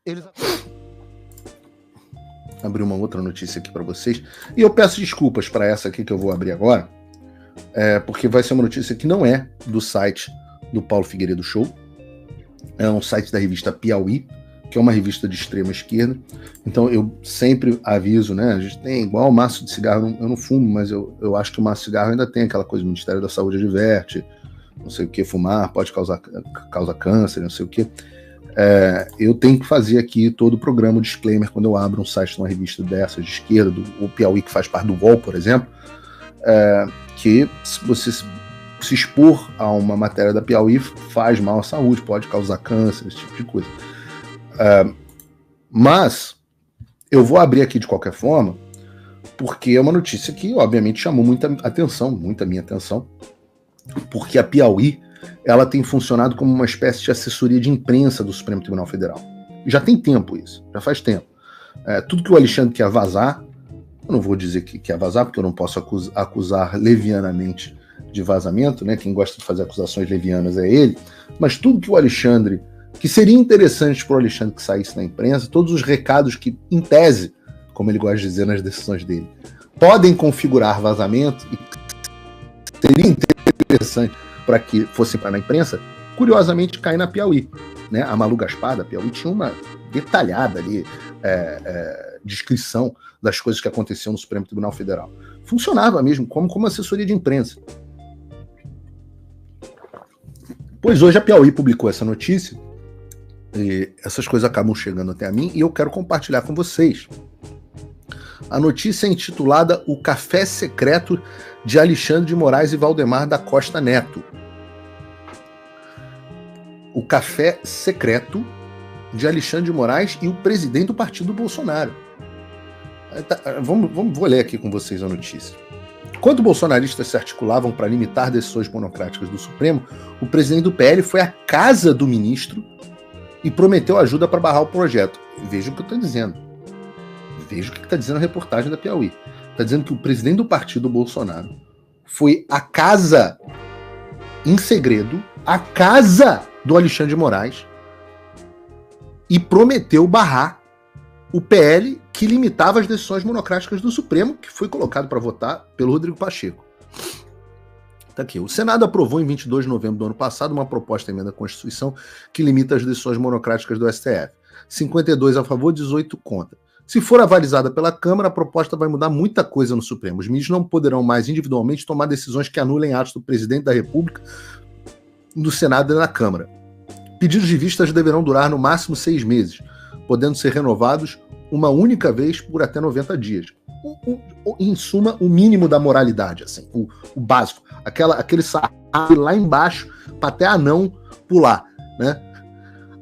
Eles... Abri uma outra notícia aqui para vocês. E eu peço desculpas para essa aqui que eu vou abrir agora, porque vai ser uma notícia que não é do site do Paulo Figueiredo Show. É um site da revista Piauí, que é uma revista de extrema esquerda. Então eu sempre aviso, né? A gente tem igual o maço de cigarro, eu não fumo, mas eu acho que o maço de cigarro ainda tem aquela coisa, o Ministério da Saúde adverte, não sei o que, fumar pode causar câncer, não sei o que. Eu tenho que fazer aqui todo o programa, disclaimer, quando eu abro um site de uma revista dessa de esquerda, o Piauí, que faz parte do UOL, por exemplo, que se você se expor a uma matéria da Piauí faz mal à saúde, pode causar câncer, esse tipo de coisa. Mas eu vou abrir aqui de qualquer forma, porque é uma notícia que obviamente chamou muita minha atenção, porque a Piauí ela tem funcionado como uma espécie de assessoria de imprensa do Supremo Tribunal Federal. Já tem tempo isso, já faz tempo. Tudo que o Alexandre quer vazar, eu não vou dizer que quer vazar, porque eu não posso acusar levianamente de vazamento, né? Quem gosta de fazer acusações levianas é ele, mas tudo que o Alexandre, que seria interessante para o Alexandre que saísse na imprensa, todos os recados que, em tese, como ele gosta de dizer nas decisões dele, podem configurar vazamento e seria interessante para que fossem para na imprensa, curiosamente cai na Piauí, né? A Malu Gaspar da Piauí tinha uma detalhada ali descrição das coisas que aconteciam no Supremo Tribunal Federal. Funcionava mesmo como assessoria de imprensa. Pois hoje a Piauí publicou essa notícia e essas coisas acabam chegando até a mim e eu quero compartilhar com vocês. A notícia é intitulada O Café Secreto de Alexandre de Moraes e Valdemar da Costa Neto. O Café Secreto de Alexandre de Moraes e o presidente do partido Bolsonaro. Vou ler aqui com vocês a notícia. Enquanto bolsonaristas se articulavam para limitar decisões monocráticas do Supremo, o presidente do PL foi à casa do ministro e prometeu ajuda para barrar o projeto. Veja o que eu estou dizendo. Veja o que está dizendo a reportagem da Piauí. Está dizendo que o presidente do partido Bolsonaro foi à casa, em segredo, à casa do Alexandre de Moraes e prometeu barrar o PL que limitava as decisões monocráticas do Supremo, que foi colocado para votar pelo Rodrigo Pacheco. Tá aqui. O Senado aprovou em 22 de novembro do ano passado uma proposta de emenda à Constituição que limita as decisões monocráticas do STF. 52 a favor, 18 contra. Se for avalizada pela Câmara, a proposta vai mudar muita coisa no Supremo. Os ministros não poderão mais individualmente tomar decisões que anulem atos do presidente da República no Senado e na Câmara. Pedidos de vistas deverão durar no máximo 6 meses, podendo ser renovados uma única vez por até 90 dias. Em suma, o mínimo da moralidade, assim, o básico. Aquele sarrafo lá embaixo para até anão pular, né?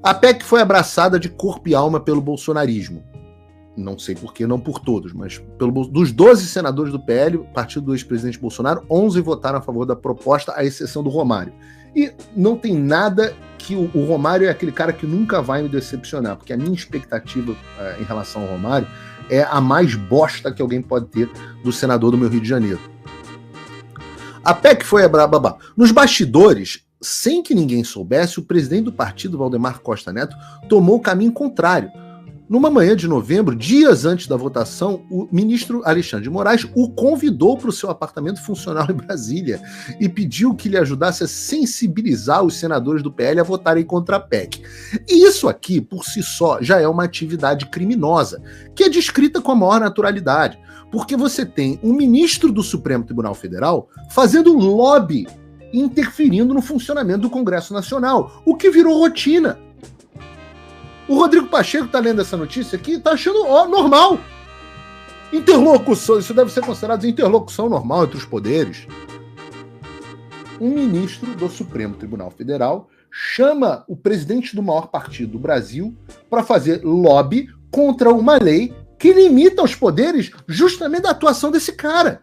A PEC foi abraçada de corpo e alma pelo bolsonarismo. Não sei porquê, não por todos, mas dos 12 senadores do PL, partido do ex-presidente Bolsonaro, 11 votaram a favor da proposta, à exceção do Romário. E não tem nada que o Romário é aquele cara que nunca vai me decepcionar, porque a minha expectativa em relação ao Romário é a mais bosta que alguém pode ter do senador do meu Rio de Janeiro. A PEC foi babá. Nos bastidores, sem que ninguém soubesse, o presidente do partido, Valdemar Costa Neto, tomou o caminho contrário. Numa manhã de novembro, dias antes da votação, o ministro Alexandre de Moraes o convidou para o seu apartamento funcional em Brasília e pediu que lhe ajudasse a sensibilizar os senadores do PL a votarem contra a PEC. E isso aqui, por si só, já é uma atividade criminosa, que é descrita com a maior naturalidade, porque você tem um ministro do Supremo Tribunal Federal fazendo lobby, interferindo no funcionamento do Congresso Nacional, o que virou rotina. O Rodrigo Pacheco está lendo essa notícia aqui e está achando normal. Interlocução, isso deve ser considerado interlocução normal entre os poderes. Um ministro do Supremo Tribunal Federal chama o presidente do maior partido do Brasil para fazer lobby contra uma lei que limita os poderes justamente da atuação desse cara.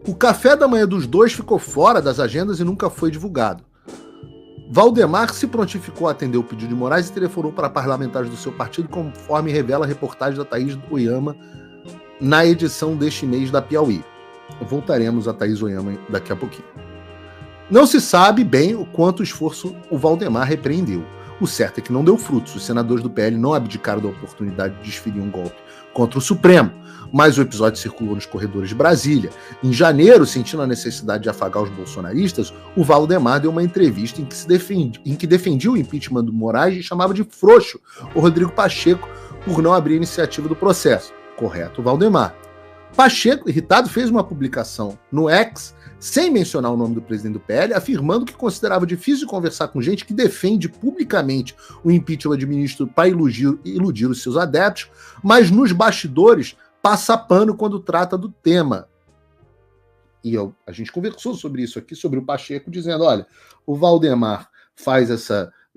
O café da manhã dos dois ficou fora das agendas e nunca foi divulgado. Valdemar se prontificou a atender o pedido de Moraes e telefonou para parlamentares do seu partido, conforme revela a reportagem da Thaís Oyama na edição deste mês da Piauí. Voltaremos a Thaís Oyama daqui a pouquinho. Não se sabe bem o quanto esforço o Valdemar repreendeu. O certo é que não deu frutos. Os senadores do PL não abdicaram da oportunidade de desferir um golpe contra o Supremo, mas o episódio circulou nos corredores de Brasília. Em janeiro, sentindo a necessidade de afagar os bolsonaristas, o Valdemar deu uma entrevista em que defendia o impeachment do Moraes e chamava de frouxo o Rodrigo Pacheco por não abrir a iniciativa do processo. Correto, Valdemar. Pacheco, irritado, fez uma publicação no X, sem mencionar o nome do presidente do PL, afirmando que considerava difícil conversar com gente que defende publicamente o impeachment de ministro para iludir os seus adeptos, mas nos bastidores passa pano quando trata do tema. E a gente conversou sobre isso aqui, sobre o Pacheco, dizendo, olha, o Valdemar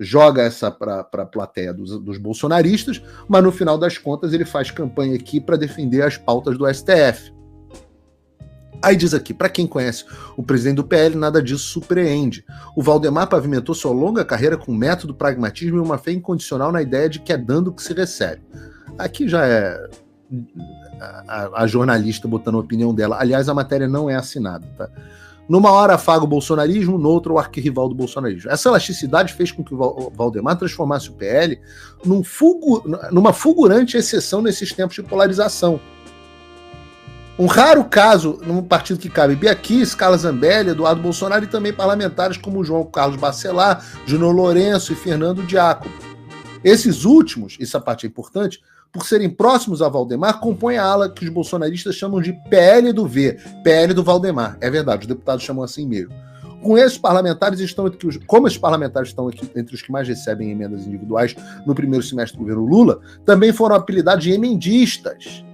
joga essa para a plateia dos bolsonaristas, mas no final das contas ele faz campanha aqui para defender as pautas do STF. Aí diz aqui, para quem conhece o presidente do PL, nada disso surpreende. O Valdemar pavimentou sua longa carreira com método, pragmatismo e uma fé incondicional na ideia de que é dando o que se recebe. Aqui já é a jornalista botando a opinião dela. Aliás, a matéria não é assinada, tá? Numa hora afaga o bolsonarismo, noutra o arquirrival do bolsonarismo. Essa elasticidade fez com que o Valdemar transformasse o PL numa fulgurante exceção nesses tempos de polarização. Um raro caso num partido que cabe Bia Kicis, Carla Zambelli, Eduardo Bolsonaro e também parlamentares como João Carlos Bacelar, Júnior Lourenço e Fernando Diácono. Esses últimos, essa parte é importante, por serem próximos a Valdemar, compõem a ala que os bolsonaristas chamam de PL do V, PL do Valdemar. É verdade, os deputados chamam assim mesmo. Como esses parlamentares estão entre os que mais recebem emendas individuais no primeiro semestre do governo Lula, também foram apelidados de emendistas.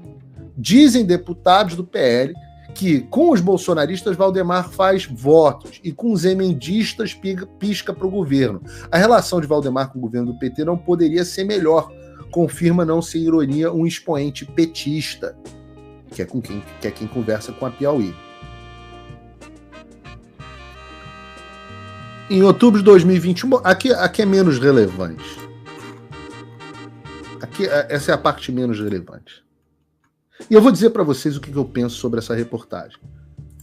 Dizem deputados do PL que com os bolsonaristas Valdemar faz votos e com os emendistas pisca para o governo. A relação de Valdemar com o governo do PT não poderia ser melhor, confirma, não ser ironia, um expoente petista, que é quem conversa com a Piauí. Em outubro de 2021, aqui é menos relevante. Essa é a parte menos relevante. E eu vou dizer para vocês o que eu penso sobre essa reportagem.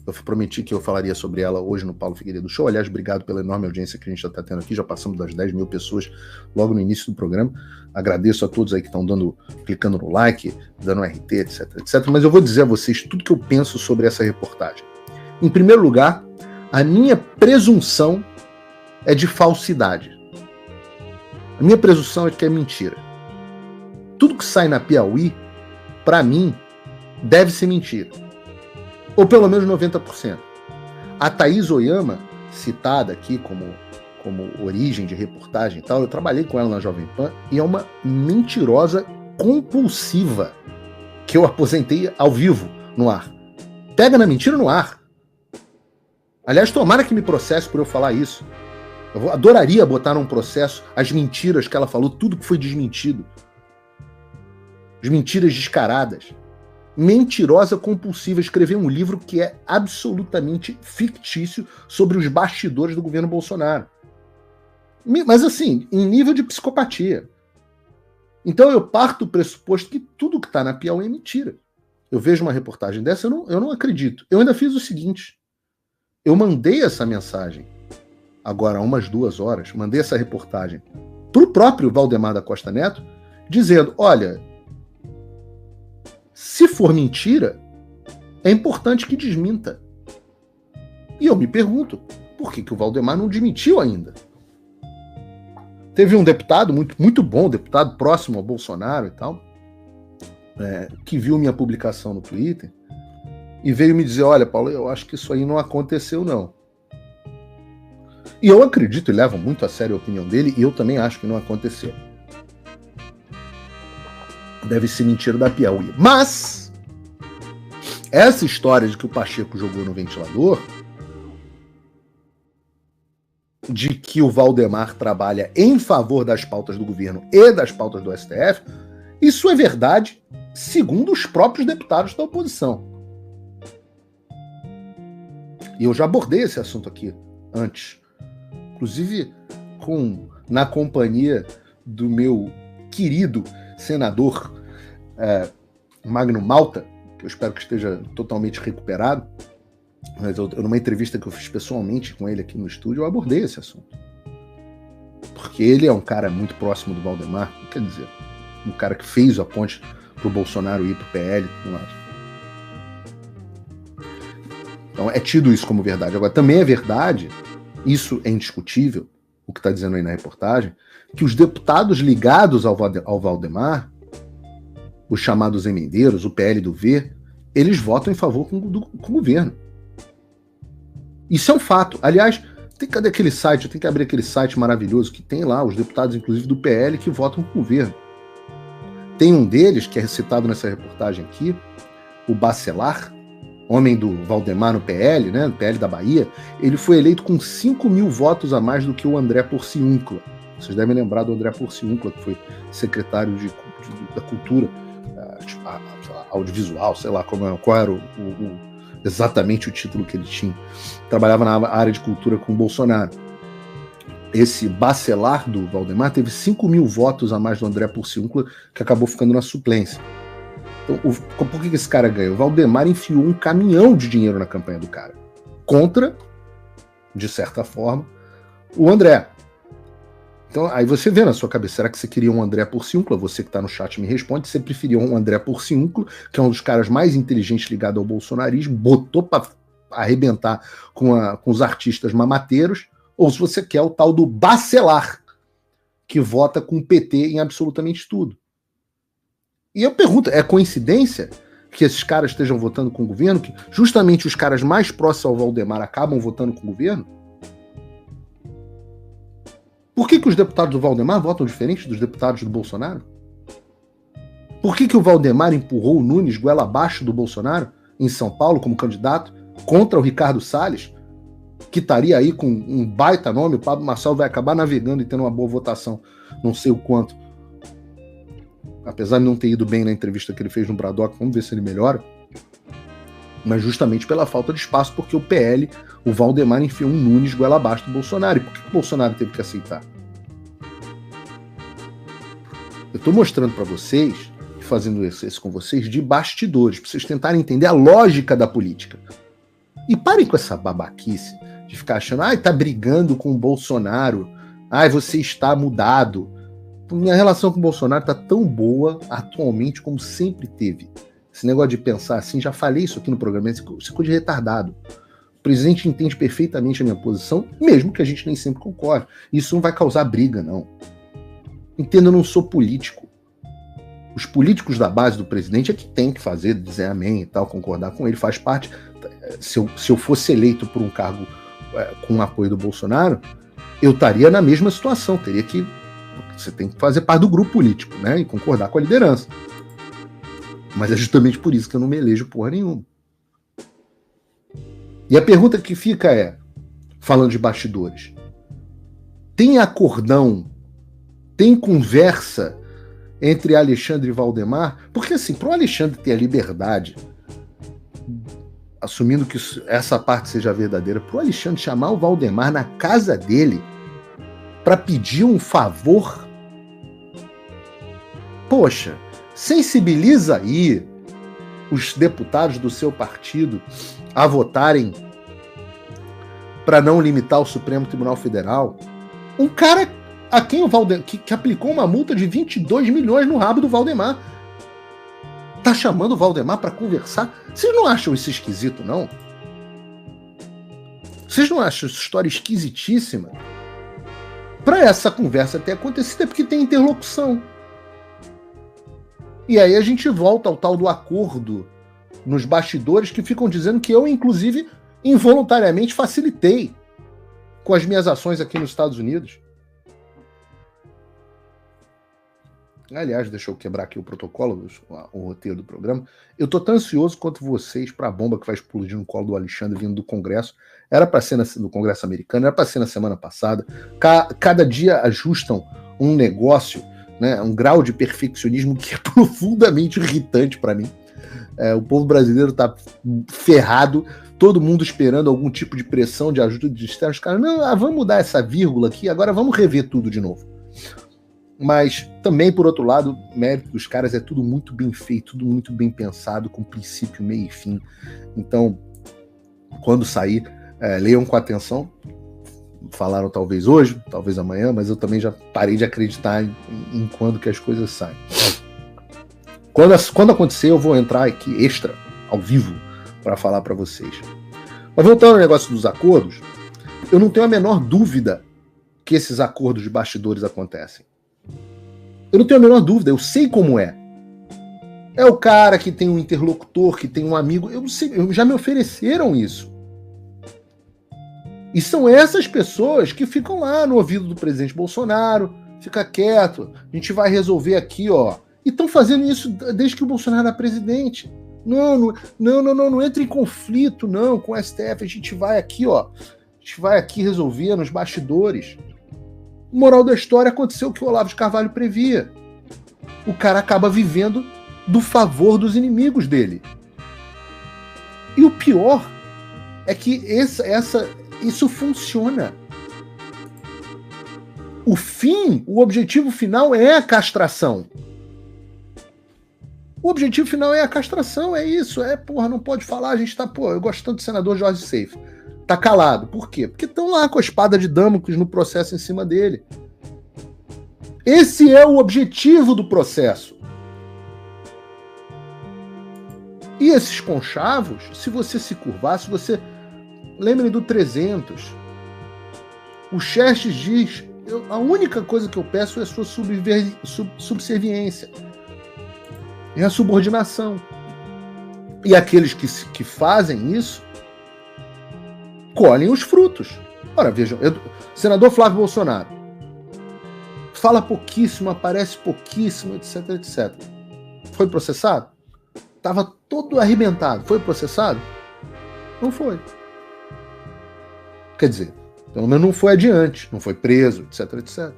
Eu prometi que eu falaria sobre ela hoje no Paulo Figueiredo Show. Aliás, obrigado pela enorme audiência que a gente já está tendo aqui. Já passamos das 10 mil pessoas logo no início do programa. Agradeço a todos aí que estão clicando no like, dando RT, etc, etc. Mas eu vou dizer a vocês tudo que eu penso sobre essa reportagem. Em primeiro lugar, a minha presunção é de falsidade. A minha presunção é de que é mentira. Tudo que sai na Piauí, para mim, deve ser mentira. Ou pelo menos 90%. A Thaís Oyama, citada aqui como origem de reportagem e tal, eu trabalhei com ela na Jovem Pan, e é uma mentirosa compulsiva que eu aposentei ao vivo no ar. Pega na mentira no ar. Aliás, tomara que me processe por eu falar isso. Eu adoraria botar num processo as mentiras que ela falou, tudo que foi desmentido. As mentiras descaradas. Mentirosa compulsiva, escrever um livro que é absolutamente fictício sobre os bastidores do governo Bolsonaro. Mas assim, em nível de psicopatia. Então eu parto do pressuposto que tudo que está na Piauí é mentira. Eu vejo uma reportagem dessa, eu não acredito. Eu ainda fiz o seguinte, eu mandei essa mensagem, agora há umas 2 horas, mandei essa reportagem para o próprio Valdemar da Costa Neto, dizendo, olha, se for mentira, é importante que desminta. E eu me pergunto, por que o Valdemar não desmentiu ainda? Teve um deputado, muito bom, deputado próximo ao Bolsonaro e tal, que viu minha publicação no Twitter e veio me dizer, olha, Paulo, eu acho que isso aí não aconteceu, não. E eu acredito e levo muito a sério a opinião dele, e eu também acho que não aconteceu. Deve ser mentira da Piauí. Mas essa história de que o Pacheco jogou no ventilador, de que o Valdemar trabalha em favor das pautas do governo e das pautas do STF, isso é verdade segundo os próprios deputados da oposição. E eu já abordei esse assunto aqui antes, inclusive na companhia do meu querido senador Magno Malta, que eu espero que esteja totalmente recuperado, Mas numa entrevista que eu fiz pessoalmente com ele aqui no estúdio, eu abordei esse assunto. Porque ele é um cara muito próximo do Valdemar, quer dizer, um cara que fez a ponte pro Bolsonaro ir pro PL e tudo mais. Então é tido isso como verdade. Agora, também é verdade, isso é indiscutível, o que está dizendo aí na reportagem, que os deputados ligados ao Valdemar, os chamados emendeiros, o PL do V, eles votam em favor com o governo. Isso é um fato. Aliás, cadê aquele site? Eu tenho que abrir aquele site maravilhoso que tem lá os deputados, inclusive do PL, que votam com o governo. Tem um deles, que é citado nessa reportagem aqui, o Bacelar, homem do Valdemar no PL, né, no PL da Bahia. Ele foi eleito com 5 mil votos a mais do que o André Porciúncula. Vocês devem lembrar do André Porciúncula, que foi secretário da Cultura, audiovisual, sei lá qual era exatamente o título que ele tinha. Trabalhava na área de cultura com o Bolsonaro. Esse Bacelar do Valdemar teve 5 mil votos a mais do André Porciúncula, que acabou ficando na suplência. Então, por que esse cara ganhou? O Valdemar enfiou um caminhão de dinheiro na campanha do cara. Contra, de certa forma, o André. Então, aí você vê na sua cabeça, será que você queria um André Porciúncula? Você que está no chat me responde, você preferia um André Porciúncula, que é um dos caras mais inteligentes ligado ao bolsonarismo, botou para arrebentar com os artistas mamateiros, ou se você quer o tal do Bacelar, que vota com o PT em absolutamente tudo. E eu pergunto, é coincidência que esses caras estejam votando com o governo, que justamente os caras mais próximos ao Valdemar acabam votando com o governo? Por que os deputados do Valdemar votam diferente dos deputados do Bolsonaro? Por que o Valdemar empurrou o Nunes goela abaixo do Bolsonaro em São Paulo como candidato contra o Ricardo Salles, que estaria aí com um baita nome? O Pablo Marçal vai acabar navegando e tendo uma boa votação, não sei o quanto. Apesar de não ter ido bem na entrevista que ele fez no Bradock, vamos ver se ele melhora. Mas justamente pela falta de espaço, porque o PL, o Valdemar enfiou um Nunes goela abaixo do Bolsonaro. E por que o Bolsonaro teve que aceitar? Eu estou mostrando para vocês, fazendo isso com vocês, de bastidores, para vocês tentarem entender a lógica da política. E parem com essa babaquice de ficar achando, tá brigando com o Bolsonaro, você está mudado. Minha relação com o Bolsonaro está tão boa atualmente como sempre teve. Esse negócio de pensar assim, já falei isso aqui no programa, isso é coisa de retardado. O presidente entende perfeitamente a minha posição, mesmo que a gente nem sempre concorde. Isso não vai causar briga, não. Entenda, eu não sou político. Os políticos da base do presidente é que tem que fazer, dizer amém e tal, concordar com ele, faz parte. Se eu fosse eleito por um cargo com o apoio do Bolsonaro, eu estaria na mesma situação, teria que... Você tem que fazer parte do grupo político, né? E concordar com a liderança. Mas é justamente por isso que eu não me elejo porra nenhuma. E a pergunta que fica é, falando de bastidores, tem acordão, tem conversa entre Alexandre e Valdemar? Porque assim, para o Alexandre ter a liberdade, assumindo que essa parte seja verdadeira, para o Alexandre chamar o Valdemar na casa dele para pedir um favor, poxa, sensibiliza aí os deputados do seu partido a votarem para não limitar o Supremo Tribunal Federal. Um cara a quem o Valdemar, que aplicou uma multa de 22 milhões no rabo do Valdemar, tá chamando o Valdemar para conversar. Vocês não acham isso esquisito, não? Vocês não acham essa história esquisitíssima? Para essa conversa ter acontecido é porque tem interlocução. E aí a gente volta ao tal do acordo nos bastidores que ficam dizendo que eu, inclusive, involuntariamente facilitei com as minhas ações aqui nos Estados Unidos. Aliás, deixa eu quebrar aqui o protocolo, o roteiro do programa. Eu tô tão ansioso quanto vocês para a bomba que vai explodir no colo do Alexandre vindo do Congresso. Era para ser no Congresso americano, era para ser na semana passada. Cada dia ajustam um negócio, né, um grau de perfeccionismo que é profundamente irritante para mim. O povo brasileiro tá ferrado, todo mundo esperando algum tipo de pressão, de ajuda de externo. Os caras, não, vamos mudar essa vírgula aqui, agora vamos rever tudo de novo. Mas também, por outro lado, mérito dos caras é tudo muito bem feito, tudo muito bem pensado, com princípio, meio e fim. Então, Quando sair, leiam com atenção. Falaram talvez hoje, talvez amanhã, mas eu também já parei de acreditar em quando que as coisas saem. Quando acontecer, eu vou entrar aqui extra, ao vivo, para falar para vocês. Mas voltando ao negócio dos acordos, eu não tenho a menor dúvida que esses acordos de bastidores acontecem. Eu não tenho a menor dúvida, eu sei como é. É o cara que tem um interlocutor, que tem um amigo, já me ofereceram isso. E são essas pessoas que ficam lá no ouvido do presidente Bolsonaro, fica quieto, a gente vai resolver aqui, ó. E estão fazendo isso desde que o Bolsonaro era presidente. Não entre em conflito, não, com o STF, a gente vai aqui, ó. A gente vai aqui resolver nos bastidores. Moral da história, aconteceu o que o Olavo de Carvalho previa. O cara acaba vivendo do favor dos inimigos dele. E o pior é que isso funciona. O objetivo final é a castração. O objetivo final é a castração, é isso. Não pode falar, a gente tá, eu gosto tanto do senador Jorge Seife. Tá calado. Por quê? Porque estão lá com a espada de Damocles no processo em cima dele. Esse é o objetivo do processo. E esses conchavos, se você se curvar, se você... Lembrem do 300. O Xerxes diz, a única coisa que eu peço é a sua subserviência. É a subordinação. E aqueles que fazem isso colhem os frutos. Ora, vejam, senador Flávio Bolsonaro fala pouquíssimo, aparece pouquíssimo, etc, etc. Foi processado? Estava todo arrebentado. Foi processado? Não foi. Quer dizer, pelo menos não foi adiante, não foi preso, etc, etc.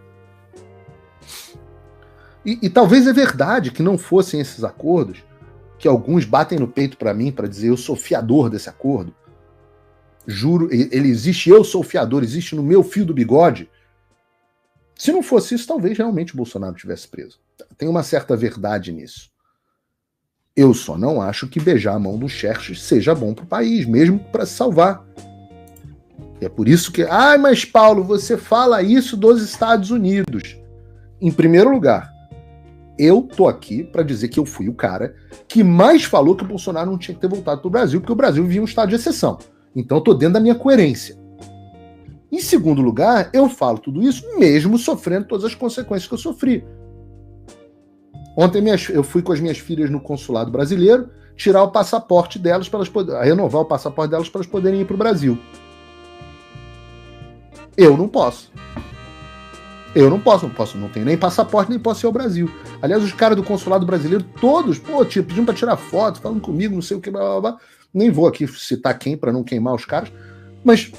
E talvez é verdade que não fossem esses acordos, que alguns batem no peito para mim para dizer eu sou fiador desse acordo. Juro, ele existe, eu sou fiador, existe no meu fio do bigode. Se não fosse isso, talvez realmente o Bolsonaro tivesse preso. Tem uma certa verdade nisso. Eu só não acho que beijar a mão do Xerxes seja bom para o país, mesmo para se salvar. É por isso que... mas Paulo, você fala isso dos Estados Unidos. Em primeiro lugar, eu tô aqui para dizer que eu fui o cara que mais falou que o Bolsonaro não tinha que ter voltado para o Brasil, porque o Brasil vivia um estado de exceção. Então eu tô dentro da minha coerência. Em segundo lugar, eu falo tudo isso mesmo sofrendo todas as consequências que eu sofri. Ontem eu fui com as minhas filhas no consulado brasileiro tirar o passaporte delas, para elas renovar o passaporte delas para elas poderem ir para o Brasil. Eu não posso. Não tenho nem passaporte, nem posso ir ao Brasil. Aliás, os caras do consulado brasileiro, todos, pedindo pra tirar foto, falando comigo, não sei o que, blá, blá, blá. Nem vou aqui citar quem pra não queimar os caras, mas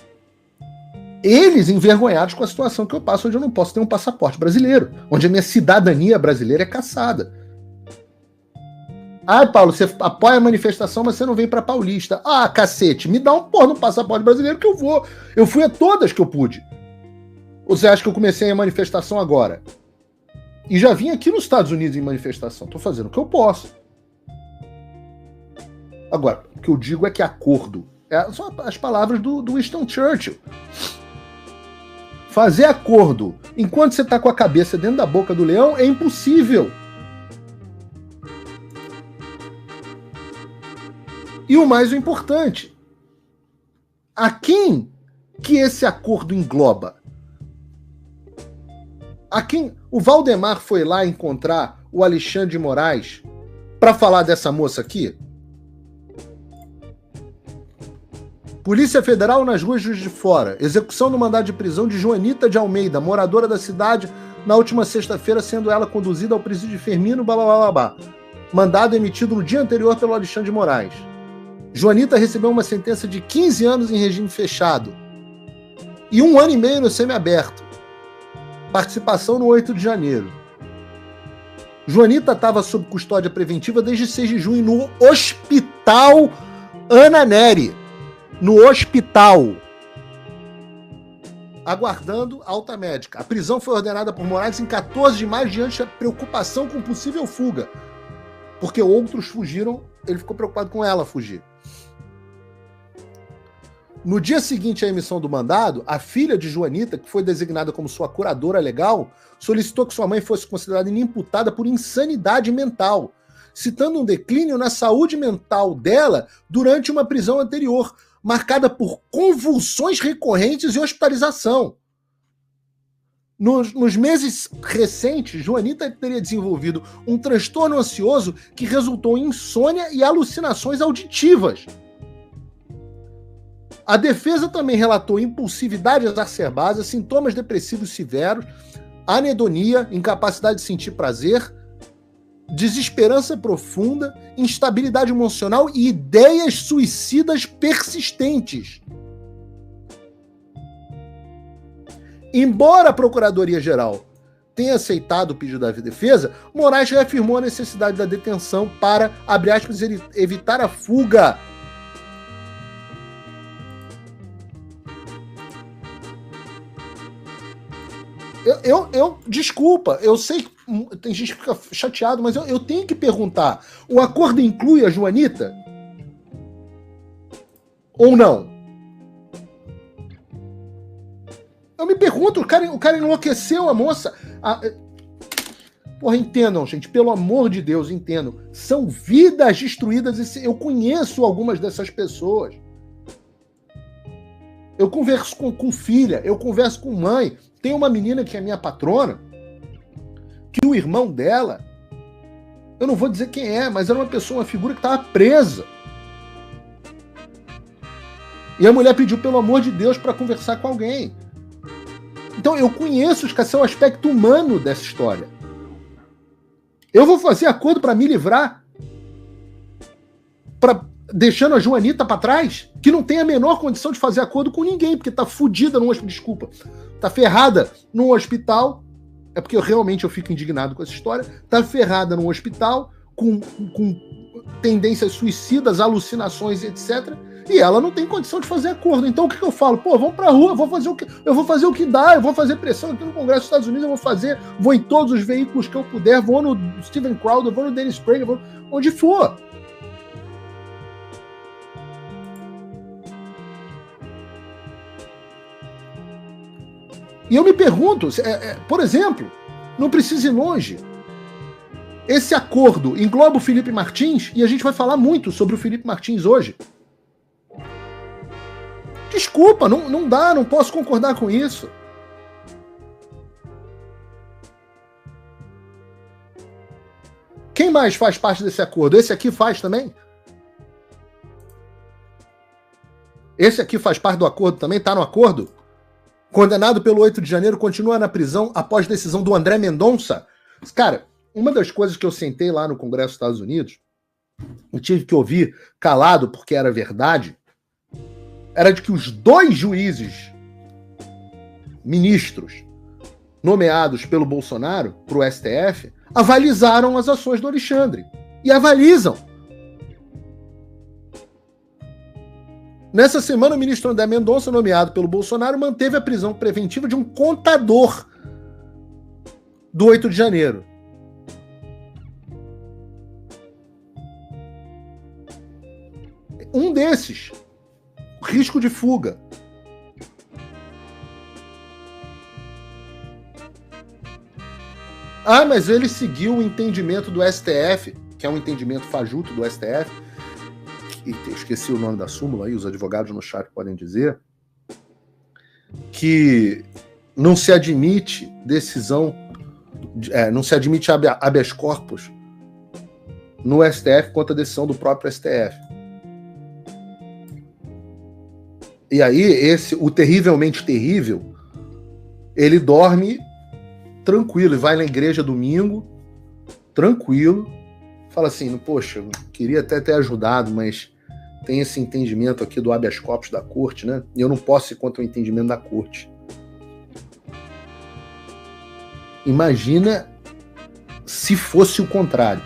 eles envergonhados com a situação que eu passo, onde eu não posso ter um passaporte brasileiro, onde a minha cidadania brasileira é caçada. Paulo, você apoia a manifestação, mas você não vem pra Paulista. Cacete, me dá um passaporte brasileiro que eu vou. Eu fui a todas que eu pude. Ou você acha que eu comecei a manifestação agora? E já vim aqui nos Estados Unidos em manifestação. Estou fazendo o que eu posso. Agora, o que eu digo é que acordo. São as palavras do Winston Churchill. Fazer acordo enquanto você está com a cabeça dentro da boca do leão é impossível. E o mais importante, a quem que esse acordo engloba? O Valdemar foi lá encontrar o Alexandre de Moraes para falar dessa moça aqui? Polícia Federal nas ruas de Juiz de Fora. Execução do mandado de prisão de Joanita de Almeida, moradora da cidade, na última sexta-feira, sendo ela conduzida ao presídio de Firmino, blá, blá, blá, blá. Mandado emitido no dia anterior pelo Alexandre de Moraes. Joanita recebeu uma sentença de 15 anos em regime fechado e 1 ano e meio no semiaberto. Participação no 8 de janeiro. Joanita estava sob custódia preventiva desde 6 de junho no Hospital Ana Nery. No hospital. Aguardando alta médica. A prisão foi ordenada por Moraes em 14 de maio diante da preocupação com possível fuga. Porque outros fugiram, ele ficou preocupado com ela fugir. No dia seguinte à emissão do mandado, a filha de Joanita, que foi designada como sua curadora legal, solicitou que sua mãe fosse considerada inimputada por insanidade mental, citando um declínio na saúde mental dela durante uma prisão anterior, marcada por convulsões recorrentes e hospitalização. Nos meses recentes, Joanita teria desenvolvido um transtorno ansioso que resultou em insônia e alucinações auditivas. A defesa também relatou impulsividade exacerbada, sintomas depressivos severos, anedonia, incapacidade de sentir prazer, desesperança profunda, instabilidade emocional e ideias suicidas persistentes. Embora a Procuradoria-Geral tenha aceitado o pedido da defesa, Moraes reafirmou a necessidade da detenção para, abre aspas, evitar a fuga. Desculpa, eu sei que tem gente que fica chateado, mas eu tenho que perguntar, o acordo inclui a Joanita? Ou não? Eu me pergunto, o cara enlouqueceu a moça. Porra, entendam, gente, pelo amor de Deus, entendam. São vidas destruídas, eu conheço algumas dessas pessoas. Eu converso com filha, eu converso com mãe. Tem uma menina que é minha patrona, que o irmão dela, eu não vou dizer quem é, mas era uma figura que estava presa. E a mulher pediu, pelo amor de Deus, para conversar com alguém. Então eu conheço o aspecto humano dessa história. Eu vou fazer acordo para me livrar, deixando a Joanita para trás, que não tem a menor condição de fazer acordo com ninguém, porque tá fodida num hospital, desculpa, tá ferrada num hospital, é porque eu fico indignado com essa história, tá ferrada num hospital, com tendências suicidas, alucinações, etc., e ela não tem condição de fazer acordo. Então o que eu falo? Pô, vamos pra rua, eu vou fazer o que dá, eu vou fazer pressão aqui no Congresso dos Estados Unidos, vou em todos os veículos que eu puder, vou no Steven Crowder, vou no Dennis Prager, vou onde for. E eu me pergunto, por exemplo, não precisa ir longe. Esse acordo engloba o Felipe Martins, e a gente vai falar muito sobre o Felipe Martins hoje. Desculpa, não dá, não posso concordar com isso. Quem mais faz parte desse acordo? Esse aqui faz também? Esse aqui faz parte do acordo também? Está no acordo? Condenado pelo 8 de janeiro, continua na prisão após decisão do André Mendonça. Cara, uma das coisas que eu sentei lá no Congresso dos Estados Unidos, e tive que ouvir calado porque era verdade, era de que os 2 juízes ministros nomeados pelo Bolsonaro para o STF avalizaram as ações do Alexandre. E avalizam. Nessa semana, o ministro André Mendonça, nomeado pelo Bolsonaro, manteve a prisão preventiva de um contador do 8 de janeiro. Um desses, risco de fuga. Ah, mas ele seguiu o entendimento do STF, que é um entendimento fajuto do STF, e esqueci o nome da súmula aí, os advogados no chat podem dizer, que não se admite decisão, não se admite habeas corpus no STF contra a decisão do próprio STF. E aí, o terrivelmente terrível, ele dorme tranquilo, e vai na igreja domingo, tranquilo, fala assim, poxa, queria até ter ajudado, mas tem esse entendimento aqui do habeas corpus da corte, né? E eu não posso ir contra o entendimento da corte. Imagina se fosse o contrário.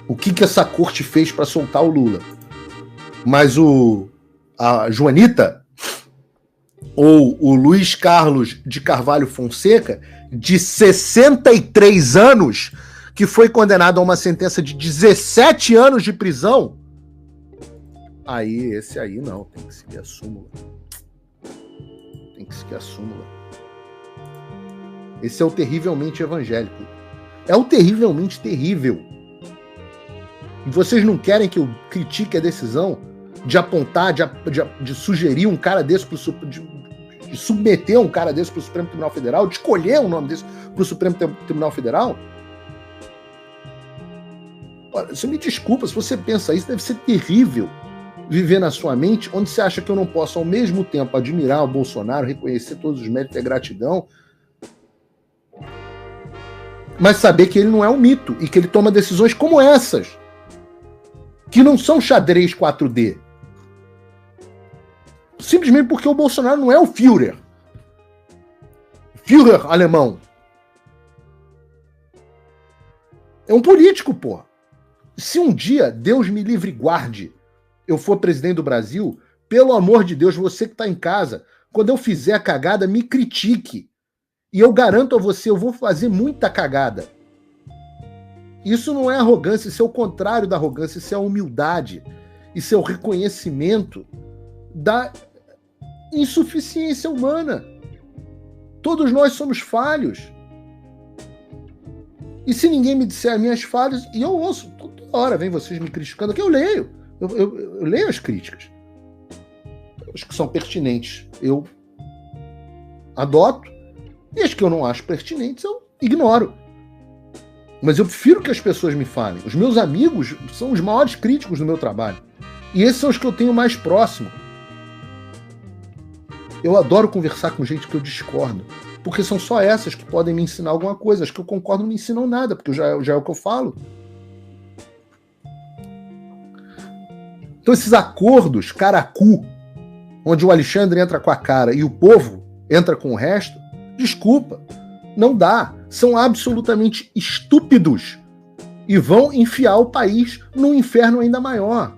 O que essa corte fez para soltar o Lula? Mas a Joanita, ou o Luiz Carlos de Carvalho Fonseca, de 63 anos, que foi condenado a uma sentença de 17 anos de prisão, Aí, esse aí não, tem que seguir a súmula. Tem que seguir a súmula. Esse é o terrivelmente evangélico. É o terrivelmente terrível. E vocês não querem que eu critique a decisão de apontar, de sugerir um cara desse pro de submeter um cara desse para o Supremo Tribunal Federal, de escolher um nome desse para o Supremo Tribunal Federal? Olha, você me desculpa, se você pensa isso, deve ser terrível viver na sua mente onde você acha que eu não posso, ao mesmo tempo, admirar o Bolsonaro, reconhecer todos os méritos, ter gratidão, mas saber que ele não é um mito e que ele toma decisões como essas, que não são xadrez 4D. Simplesmente porque o Bolsonaro não é o Führer. Führer alemão. É um político, porra. Se um dia, Deus me livre e guarde, eu for presidente do Brasil, pelo amor de Deus, você que está em casa, quando eu fizer a cagada, me critique. E eu garanto a você, eu vou fazer muita cagada. Isso não é arrogância, isso é o contrário da arrogância, isso é a humildade. Isso é o reconhecimento da insuficiência humana. Todos nós somos falhos. E se ninguém me disser as minhas falhas, e eu ouço, toda hora vem vocês me criticando, que eu leio. Eu leio as críticas. As que são pertinentes, eu adoto. E as que eu não acho pertinentes, eu ignoro. Mas eu prefiro que as pessoas me falem. Os meus amigos são os maiores críticos do meu trabalho. E esses são os que eu tenho mais próximo. Eu adoro conversar com gente que eu discordo, porque são só essas que podem me ensinar alguma coisa. As que eu concordo não me ensinam nada, porque já é o que eu falo. Então esses acordos caracu, onde o Alexandre entra com a cara e o povo entra com o resto, desculpa, não dá. São absolutamente estúpidos e vão enfiar o país num inferno ainda maior.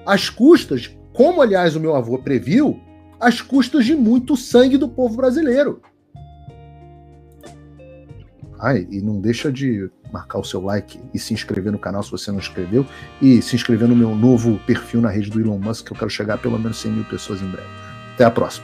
Às custas, como aliás o meu avô previu, às custas de muito sangue do povo brasileiro. E não deixa de marcar o seu like e se inscrever no canal se você não inscreveu, e se inscrever no meu novo perfil na rede do Elon Musk, que eu quero chegar a pelo menos 100 mil pessoas em breve. Até a próxima.